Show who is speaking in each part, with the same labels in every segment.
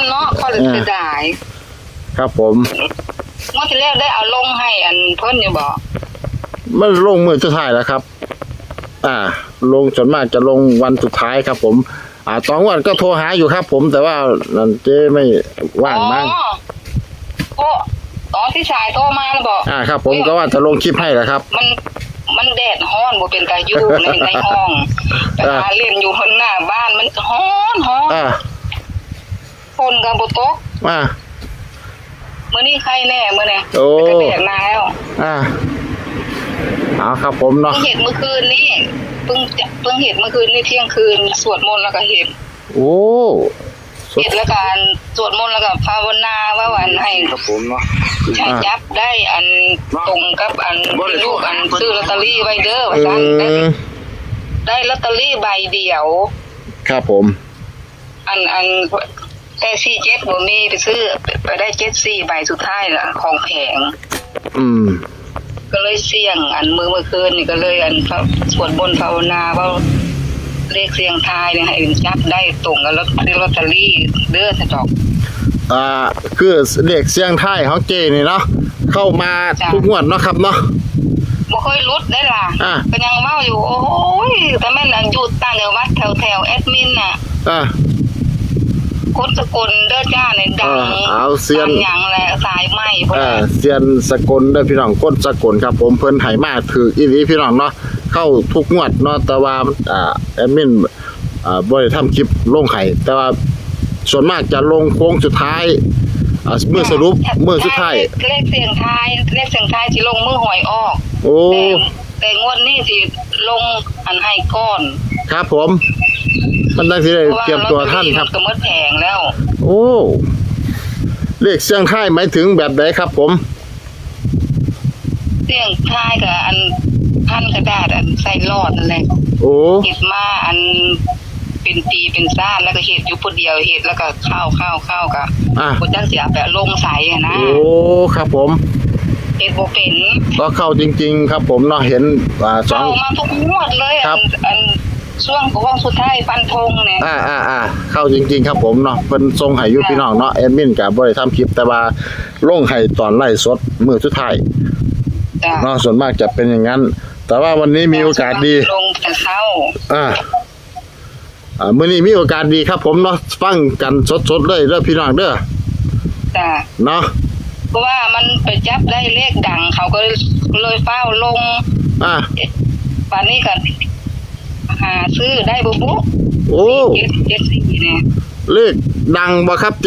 Speaker 1: เนาะก็เลยเสียดาย
Speaker 2: ครับผม
Speaker 1: เมื่อที่แล้วได้เอาลงให้อันเพิ่นอยู่บ่
Speaker 2: มันลงมือสุดท้ายแล้วครับลงส่วนมากจะลงวันสุดท้ายครับผมตอนวันก็โทรหาอยู่ครับผมแต่ว่านั่นเจ๊ไม่ว่างมั้ง
Speaker 1: โอ้ตอนที่ชายโทรมาแล้วบอก
Speaker 2: ครับผมก็ว่าจะลงคลิปให้แหละครับ
Speaker 1: มันแดดฮ้อนบ่เป็นตาอยู่ในห้องแต่มาเล่นอยู่ข้างหน้าบ้านมันฮ้อนฝนก็บ่ตกมื้อนี้ใครแน่มื้อนี้ไปแดดมาแล้ว
Speaker 2: เอาครับผมเนาะ
Speaker 1: เห็นเมื่อคืนนี้เพิ่งเห็นเมื่อคืนนี้เที่ยงคืนสวดมนต์แล้วก็เห็นเห็นแล้วกันสวดมนต์แล้วก็ภาวนาว่าวันให้
Speaker 2: ครับผมเนาะ
Speaker 1: ยับได้อันตรงกับอันลูกอันซื้อลอตเตอรี่ไว้เด้อว่าซั่นได้ลอตเตอรี่ใบเดียว
Speaker 2: ครับผม
Speaker 1: อันแต่47บ่มีไปซื้อไปได้74ใบสุดท้ายล่ะของแผงก็เลยเสี่ยงอันเมื่อคืนนี่ก็เลยอันสวดมนต์ภาวนาว่าเลขเสียงทายเนี่ยให้จับได้ตรงกับลอตเตอรี่เด้อจะดอก
Speaker 2: คือเลขเสียงทายของเจนี่เนาะเข้ามาทุกงวดเนาะครับเนาะ
Speaker 1: บ่ค่อยลดได้ล่ะก็ยังเมาอยู่โอ้ยแต่แม่นอันอยู่ต่างจังหวัดแถวแอดมินน่ะคนสกลเด้อจ้าในดัง
Speaker 2: เอาเซียน
Speaker 1: อย่างแหละสายไหม
Speaker 2: เซียนสกลเด้อพี่น้องคนสกลครับผมเพิ่นให้มาถืออีหลีพี่น้องเนาะเข้าทุกงวดเนาะแต่ว่าแอดมินบ่ได้ทำคลิปลงให้แต่ว่าส่วนมากจะลงโค้งสุดท้ายเมื่อสรุปเมื่อสุดท้าย
Speaker 1: เลขเสียงทายที่ลงมือหวยออกแต่งวดนี้สิลงอันให้ก้อน
Speaker 2: ครับผมมันได้สิได้เตรียมตัวท่านครับ
Speaker 1: ก็หมดแผงแล้ว
Speaker 2: เลขเสียงทายหมายถึงแบบไหนครับผม
Speaker 1: เสียงทายกับอันพันกระดาษอันใส่หลอดนั่นแหละเห็ดมาอันเป็นปีเป็นซ่านแล้วก็เห็ดอยู่ผู้เดียวเห็ดแล้วก็เข้ากับคนจังเสียแบบลงใสนะ
Speaker 2: ครับผม
Speaker 1: เห็ดโบเป็น
Speaker 2: ก็เข้าจริงๆครับผมเนาะเห็น
Speaker 1: เข้ามาทุกงวดเลยอันช่วงของสุดท้ายฟันธงเนี่ย
Speaker 2: เข้าจริงๆครับผมเนาะเพิ่นทรงให้อยู่พี่น้องเนาะแอดมินก็บ่ได้ทำคลิปแต่ว่าลงให้ตอนไลฟ์สดมื้อสุดท้ายเนาะส่วนมากจะเป็นอย่างนั้นแต่ว่าวันนี้มีโอกาสดี
Speaker 1: ลงแต่เช้า
Speaker 2: มื้อนี้มีโอกาสดีครับผมเนาะฟังกันสดๆเลยเด้อพี่น้องเด้อเนาะ
Speaker 1: เพราะว่ามันไปจับได้เลขดังเขาก็เลยเฝ้าลงป่านนี้ก็หาซื้อได้บุ74เนี่ย
Speaker 2: เลขดังบ่ครับ74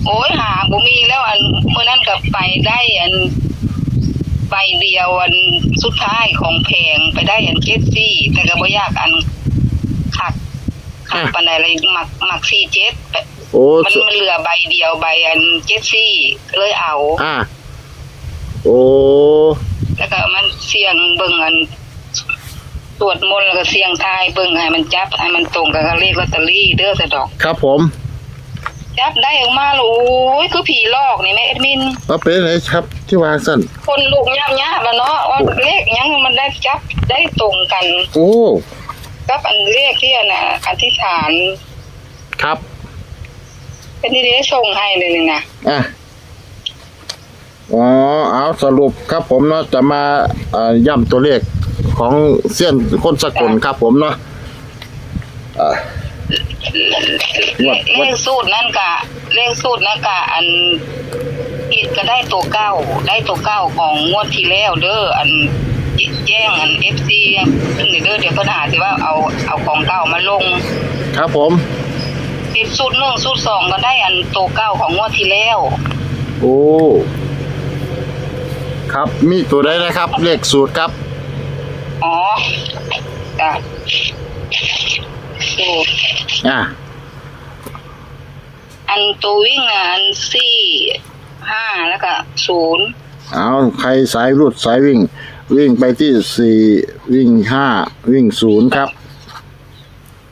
Speaker 1: โอ้ยหาบ่มีแล้วอันเมื่อนั้นก็ไปได้อันใบเดียวอันสุดท้ายของแผงไปได้อัน74แต่ก็บ่ยากอันคักปานใดเลยมัก47มันเหลือใบเดียวใบอัน74เลยเอาแล้วก็มันเสี่ยงเบิ่งอันตรวจมนต์แล้วก็เสียงทายเบิ่งให้มันจับให้มันตรงกับเลขลอตเตอรี่เด้อซะดอก
Speaker 2: ครับผม
Speaker 1: จับได้ออกมาโอ้ยคือผีหลอกนี่แม่แอดมิน
Speaker 2: เป็นไงครับที่วางสั่น
Speaker 1: คนลูกยากๆแล้วเนาะว่าเลขยังมันได้จับได้ตรงกันกับอันเลขที่น่ะอธิษฐาน
Speaker 2: ครับ
Speaker 1: เป็นที่ได้ส่งให้เลยนะ
Speaker 2: เอาสรุปครับผมเนาะจะมาย้ำตัวเลขของเสี้ยนคนสกลครับผมเนาะ
Speaker 1: เลขสูตรนั่นกะอันอิดก็ได้ตัวเก้าของงวดที่แล้วเด้ออันแจ้งอัน FC ซึ่งเด้อเดี๋ยวเพิ่นหาสิว่าเอาของเก่ามาลง
Speaker 2: ครับผม
Speaker 1: ติดสูตร1สูตร2ก็ได้อันตัวเก้าของงวดที่แล้ว
Speaker 2: ครับมีตัวใดนะครับเลขสูตรครับ
Speaker 1: จ้ะอันตัววิ่งอัน4 5แล้วก็0
Speaker 2: เอาใครสายรุดสายวิ่งไปที่4วิ่ง5วิ่ง0ครับ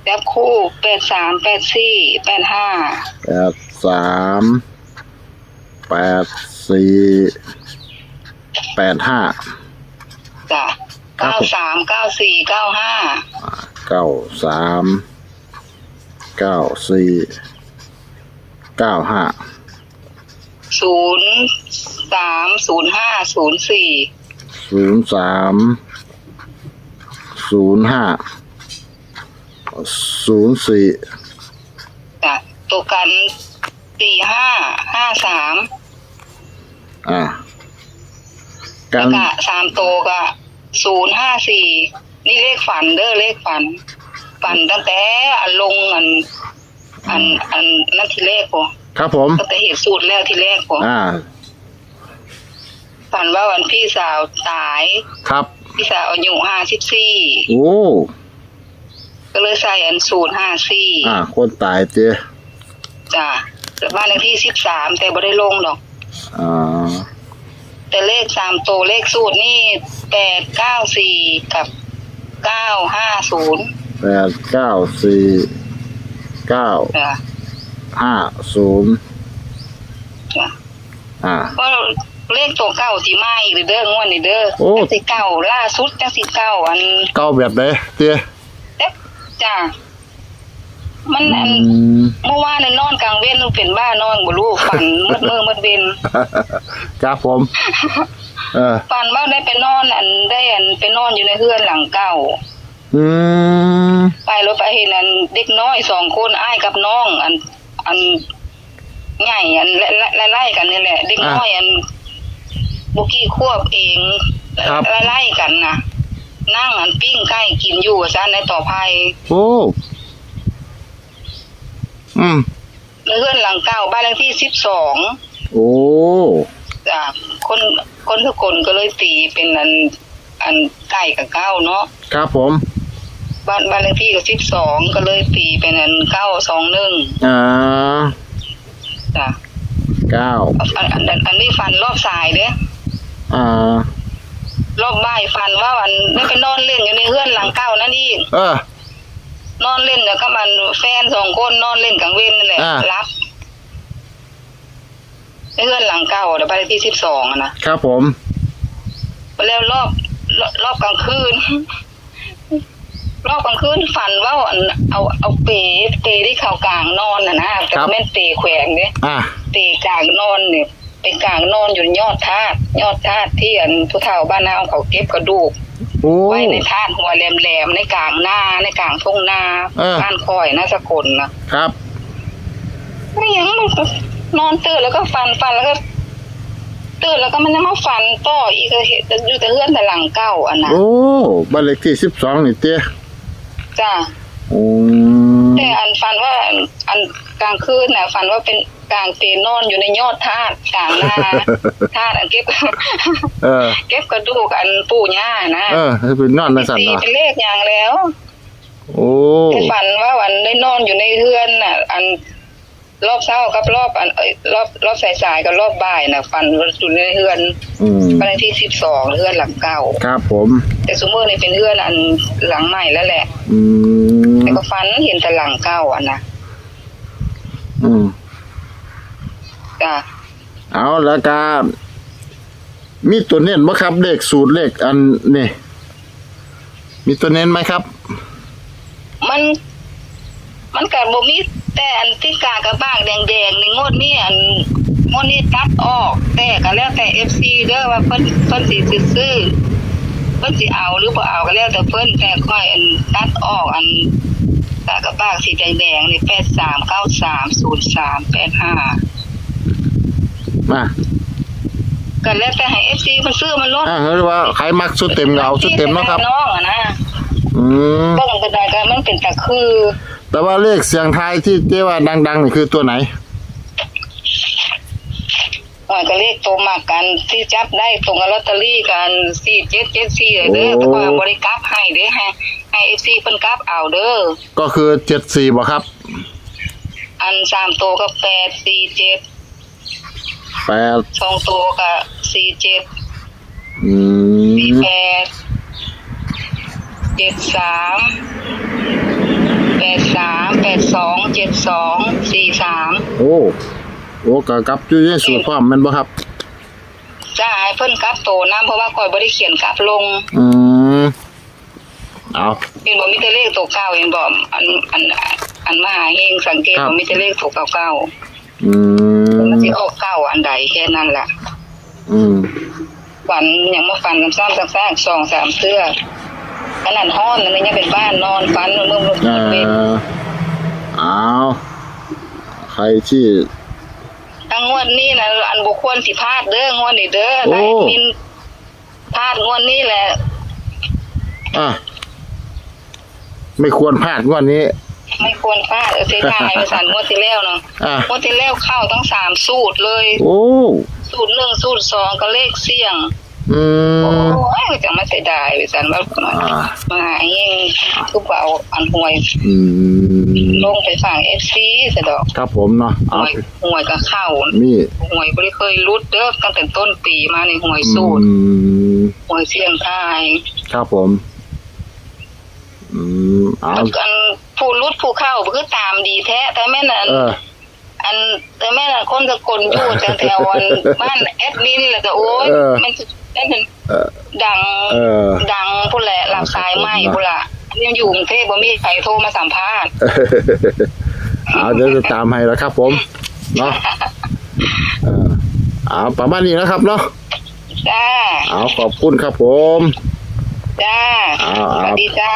Speaker 1: จับคู่83 84 85
Speaker 2: 83 84 85
Speaker 1: จ้ะ93 94 95
Speaker 2: 93 94
Speaker 1: จ้ะตัวกัน4553
Speaker 2: กัน
Speaker 1: ก็3ตัวก็054นี่เลขฝันเด้อเลขฝันตั้งแต่ลงอันนั่นที่เลขบ่
Speaker 2: ครับผม
Speaker 1: ตั้งแต่เหตุสูตรแล้วที่แรกบ่ฝันว่าวันพี่สาวตาย
Speaker 2: ครับ
Speaker 1: พี่สาวอายุ54
Speaker 2: โอ้
Speaker 1: ก็เลยใส่อัน054
Speaker 2: คนตายเจ้
Speaker 1: จ้ะแต่บ้านเลขที่13แต่บ่ได้ลงดอกแต่เลข3ตัวเลขสูตรนี่894กับ950
Speaker 2: 894 950จ้ะ
Speaker 1: ก็เลขตัวเก่าสิมาอีกเด้องวดนี้เด้อจังสิเก่าล่าสุดจังสิเก่าอัน
Speaker 2: เก่าแบบใดเตี้ย
Speaker 1: จ้ะมันเมื่อวานนอนกลางเว้นเป็นบ้านอนบ่รู้ฝันมืดมืดเว้น
Speaker 2: ครับผม
Speaker 1: ฝันว่าได้ไปนอนไปนอนอยู่ในเรือนหลังเก่าไปรถไปเห็นเด็กน้อย2คนอ้ายกับน้องอันใหญ่ไล่ๆกันนี่แหละเด็กน้อยบุกี้ควบเองไล่ๆกันนะนั่งปิ้งไก่กินอยู่ซะในต่อภัย
Speaker 2: โอ้
Speaker 1: เรือนหลังเก่าบ้านเลขที่12
Speaker 2: โอ้
Speaker 1: จ้ะคนทุกคนก็เลยตีเป็นอันไก่กับเก้าเนาะ
Speaker 2: ครับผม
Speaker 1: บ้านเลขที่ก็12ก็เลยตีเป็นอัน921จ้ะ
Speaker 2: 9
Speaker 1: อันนี้ฟันรอบสายเด้รอบบ่ายฟันว่าวันได้ไปนอนเล่นอยู่ในเรือนหลังเก่านั่นอีกนอนเล่นแล้วก็มันแฟน2คนนอนเล่นกลางเว้นนั่นแหละรับในเรือนหลังเก่าเดี๋ยวบ้านเลขที่12
Speaker 2: นะครับผม
Speaker 1: แล้วรอบกลางคืนฝันว่าเอาเปที่เขากลางนอนนะแต่แม่นเปแขวงเด้เปกลางนอนเนี่ยเป็นกลางนอนอยู่ยอดธาตุที่ผู้เฒ่าบ้านนาเขาเก็บกระดูกไว้ในธาตุหัวแหลมในกลางหน้าในกลางทุ่งนาบ้านคอยน่าสกล
Speaker 2: นะครับ
Speaker 1: ไม่ยังมันนอนตื่นแล้วก็ฝันแล้วก็ตื่นแล้วก็มันจะมาฝันต่ออีกก็เห็นอยู่แต่เรือนแต่หลังเก่านะ
Speaker 2: โอ้บ้านเลขที่12นี่เต้
Speaker 1: จ้ะแต่ฝันว่ากลางคืนน่ะฝันว่าเป็นกลางเปนอนอยู่ในยอดธาตุกลางนาธาตุเก็บกระดูกปู่ย่านะ
Speaker 2: เป็นนอนในสั่นเนาะ
Speaker 1: เป็นเลขอย่างแล้ว
Speaker 2: โอ้
Speaker 1: ฝันว่าวันได้นอนอยู่ในเรือนน่ะรอบเช้ากับรอบสายๆกับรอบบ่ายน่ะฝันอยู่ในเรือนบ้านเลขที่12เรือนหลังเก่า
Speaker 2: ครับผม
Speaker 1: แต่ซุมื้อนี้เป็นเรือนหลังใหม่แล้วแหละแต่ก็ฝันเห็นแต่หลังเก่านะจ้ะ
Speaker 2: เอาแล้วก็มีตัวเน้นบ่ครับเลขสูตรเลขอันนี่มีตัวเน้นไหมครับ
Speaker 1: มันก็บ่มีแต่ที่กากระบ้างแดงๆในงวดนี้ตัดออกแต่ก็แล้วแต่ FC เด้อว่าเพิ่นสิซื้อเพิ่นสิเอาหรือบ่เอาก็แล้วแต่เพิ่นแต่ค่อยตัดออกกากระบ้างสีแดงๆนี่83930385
Speaker 2: มา
Speaker 1: ก็แล้วแต่ให้ FC มันซื้อมันลด
Speaker 2: หรือว่าใครมักชุดเต็มเอาชุดเต็มเนาะครับ
Speaker 1: น้องนะบ่ต้องก็ได้ก็มันเป็นตะคือ
Speaker 2: แต่ว่าเลขเสียงไทยที่เจ๊ว่าดังๆนี่คือตัวไหน
Speaker 1: ก็เลขตัวมากกันที่จับได้ตรงกับลอตเตอรี่กัน4774เด้อแต่ว่าบ่ได้กลับให้เด้อให้ FC เพิ่นกลับเอาเด้อ
Speaker 2: ก็คือ74บ่ครับ
Speaker 1: 3ตัวก็847 2ตัวก็47
Speaker 2: 83 82 72 43โอ้ก็กลับอยู่ในสูตรพร้อมแม่นบ่ครับ
Speaker 1: จ้าให้เพิ่นกลับโตนำเพราะว่าข่อยบ่ได้เขียนกลับลง
Speaker 2: เอา
Speaker 1: เห็นบ่มีแต่เลขตัวเก่าเห็นบ่อันมหาเฮงสังเกตบ่มีแต่เลขตัวเก่า
Speaker 2: อืม
Speaker 1: มันสิออกเก้าอันใดแค่นั้นล่ะ
Speaker 2: อืม
Speaker 1: ฝันอย่างมาฝันซ้ำๆซากๆ2-3เทื่อขนาดห้อนนั่นยังเป็นบ้านนอนฝันเมื่อเป็น
Speaker 2: เอาใครที่
Speaker 1: ทั้งงวดนี้นะอันบุควรสิพลาดเด้องวดนี้เด้อ
Speaker 2: โอ้
Speaker 1: ได้มินพลาดงวดนี้แหละ
Speaker 2: อ่ะไม่ควรพลาดงวดนี้
Speaker 1: ไม่ควรพลาดเสียดายไปสั่นงวดที่แล้วเนาะ
Speaker 2: อ่ะ
Speaker 1: งวดที่แล้วเข้าทั้ง3สูตรเลย
Speaker 2: โอ้
Speaker 1: สูตร1สูตร2ก็เลขเสี่ยง
Speaker 2: อืม
Speaker 1: โอ้ยจะมาเสียดายไปสั่นว่า มาเองทุกเบาอันห่วย
Speaker 2: อืม
Speaker 1: ลงไปฝั่ง FC ซะดอก
Speaker 2: ครับผมเนาะ
Speaker 1: ห่
Speaker 2: เอา
Speaker 1: วยห่วยก็เข้า
Speaker 2: นี่
Speaker 1: ห่วยบ่ได้เคยรุดเด้อตั้งแต่ต้นปีมาในห่วยสูตร
Speaker 2: อืม
Speaker 1: ห่วยเสี่ยงทาย
Speaker 2: ครับผม อืมเอา
Speaker 1: อันผู้รุดผู้เข้าคือตามดีแท้แต่แม่น่ะ
Speaker 2: เออ
Speaker 1: อันแต่แม่น่ะคนสกลอยู่แถวๆอันบ้านแอดมินแล้วก็โอ้ย
Speaker 2: เออ
Speaker 1: มันเป็น
Speaker 2: เออ
Speaker 1: ดัง
Speaker 2: เออ
Speaker 1: ดังพุ่นแหละหลับสายไหมพุ่นล่ะยังอยู่กรุงเทพบ่มีใครโทรมาสัมภาษณ์
Speaker 2: เอาเดี๋ยวจะตามให้แล้วครับผม เนาะเอาประมาณนี้นะครับเนาะ
Speaker 1: จ้า
Speaker 2: เอาขอบคุณครับผม
Speaker 1: จ้า
Speaker 2: เอา
Speaker 1: สวัสดีจ้า